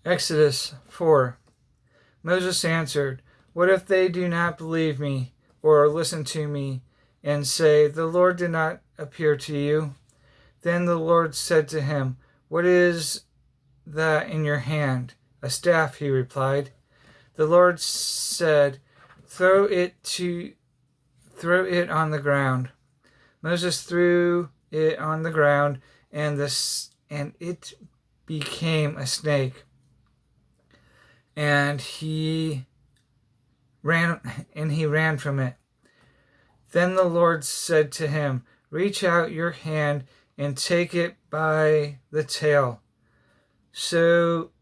Exodus 4. Moses answered, "What if they do not believe me or listen to me and say, 'The Lord did not appear to you'?" Then the Lord said to him, "What is that in your hand?" "A staff," he replied. The Lord said, Throw it on the ground." Moses threw it on the ground, and it became a snake. And he ran from it. Then the Lord said to him, "Reach out your hand and take it by the tail." So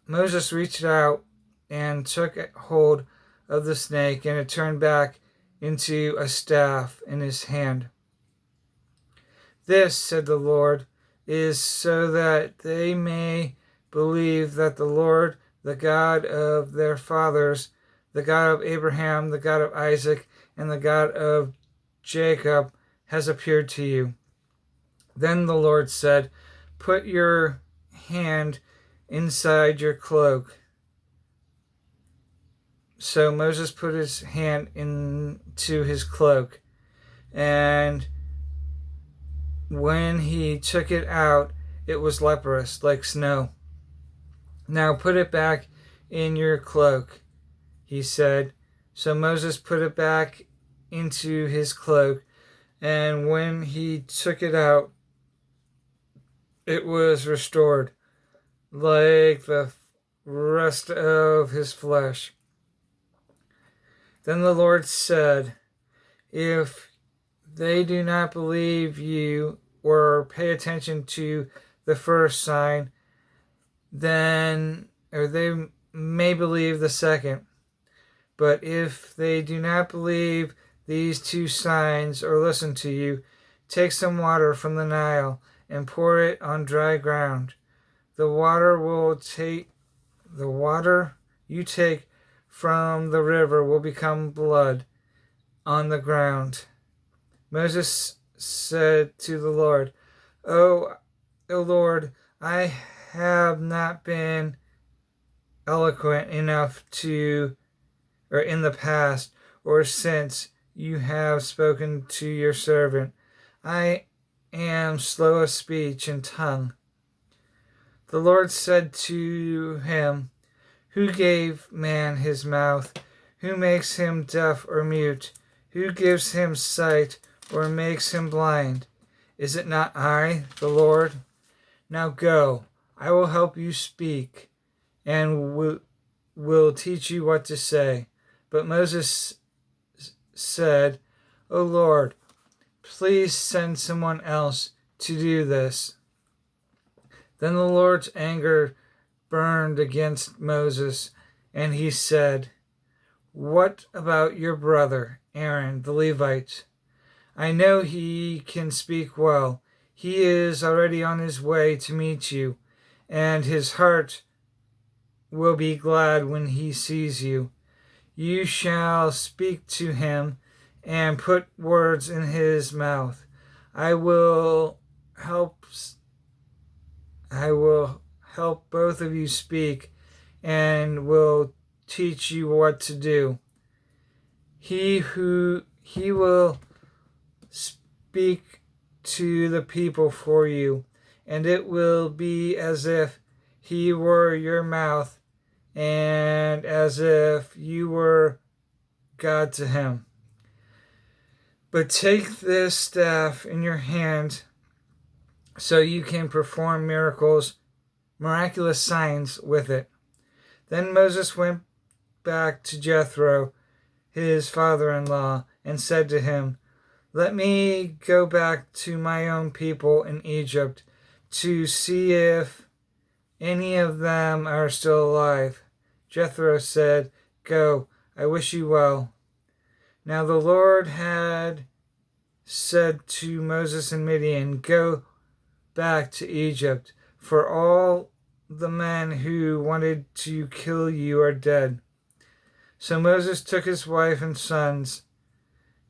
Moses reached out and took hold of the snake, and it turned back into a staff in his hand. "This," said the Lord, "is so that they may believe that the Lord, the God of their fathers, the God of Abraham, the God of Isaac, and the God of Jacob, has appeared to you." Then the Lord said, "Put your hand inside your cloak." So Moses put his hand into his cloak, and when he took it out, it was leprous, like snow. "Now put it back in your cloak," he said. So Moses put it back into his cloak, and when he took it out, it was restored, like the rest of his flesh. Then the Lord said, "If they do not believe you or pay attention to the first sign, then they may believe the second. But if they do not believe these two signs or listen to you, take some water from the Nile and pour it on dry ground. The water you take from the river will become blood on the ground." Moses said to the Lord, "O Lord, I have not been eloquent enough in the past or since you have spoken to your servant. I am slow of speech and tongue." The Lord said to him, "Who gave man his mouth? Who makes him deaf or mute? Who gives him sight or makes him blind? Is it not I, the Lord? Now go, I will help you speak, and will teach you what to say." But Moses said, "O Lord, please send someone else to do this." Then the Lord's anger burned against Moses, and he said, "What about your brother, Aaron, the Levite? I know he can speak well. He is already on his way to meet you, and his heart will be glad when he sees you. You shall speak to him and put words in his mouth. I will help both of you speak and will teach you what to do. He will speak to the people for you, and it will be as if he were your mouth and as if you were God to him. But take this staff in your hand so you can perform miraculous signs with it." Then Moses went back to Jethro, his father-in-law, and said to him, "Let me go back to my own people in Egypt to see if any of them are still alive." Jethro said, "Go, I wish you well." Now the Lord had said to Moses in Midian, "Go back to Egypt, for all the men who wanted to kill you are dead." So Moses took his wife and sons,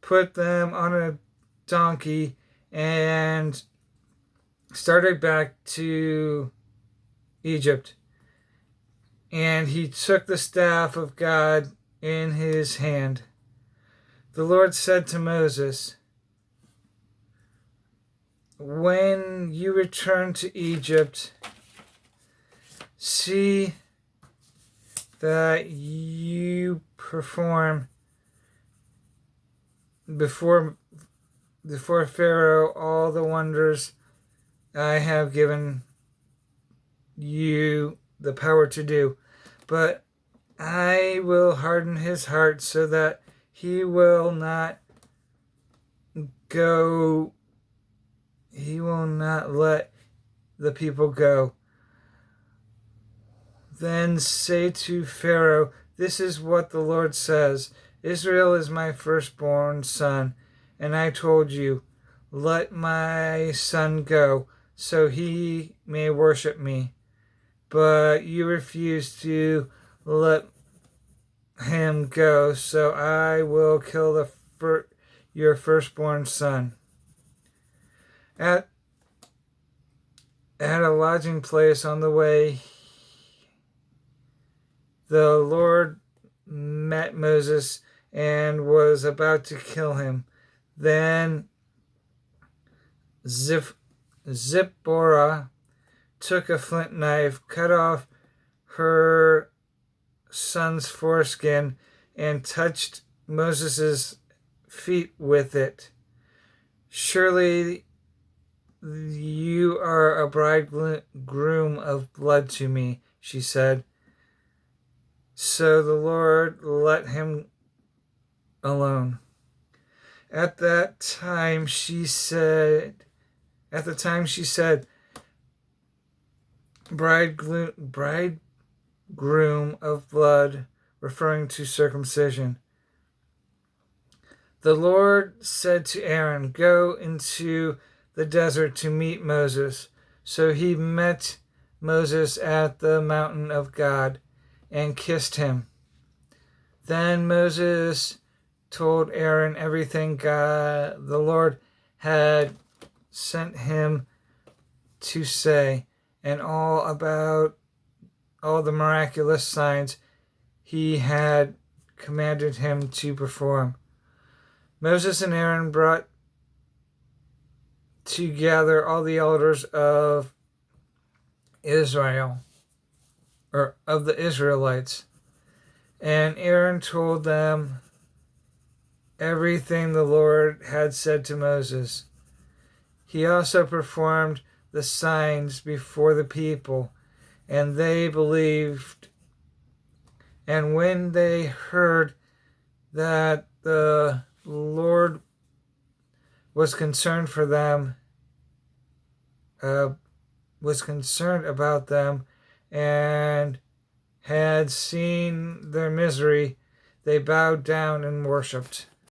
put them on a donkey, and started back to Egypt. and he took the staff of God in his hand. The Lord said to Moses, "When you return to Egypt, see that you perform before Pharaoh all the wonders I have given you the power to do. But I will harden his heart so that he will not let the people go. Then say to Pharaoh, 'This is what the Lord says. Israel is my firstborn son, and I told you, let my son go, so he may worship me. But you refused to let him go, so I will kill your firstborn son.' At a lodging place on the way, the Lord met Moses and was about to kill him. Then Zipporah took a flint knife, cut off her son's foreskin, and touched Moses' feet with it. 'Surely you are a bridegroom of blood to me,' she said. So the Lord let him alone. At the time she said, bridegroom of blood, referring to circumcision. The Lord said to Aaron, 'Go into the desert to meet Moses.' So he met Moses at the mountain of God and kissed him. Then Moses told Aaron everything the Lord had sent him to say, and all about all the miraculous signs he had commanded him to perform. Moses and Aaron brought together all the elders of Israel, or of the Israelites, and Aaron told them everything the Lord had said to Moses. He also performed the signs before the people, and they believed. And when they heard that the Lord was concerned about them, and had seen their misery, they bowed down and worshipped.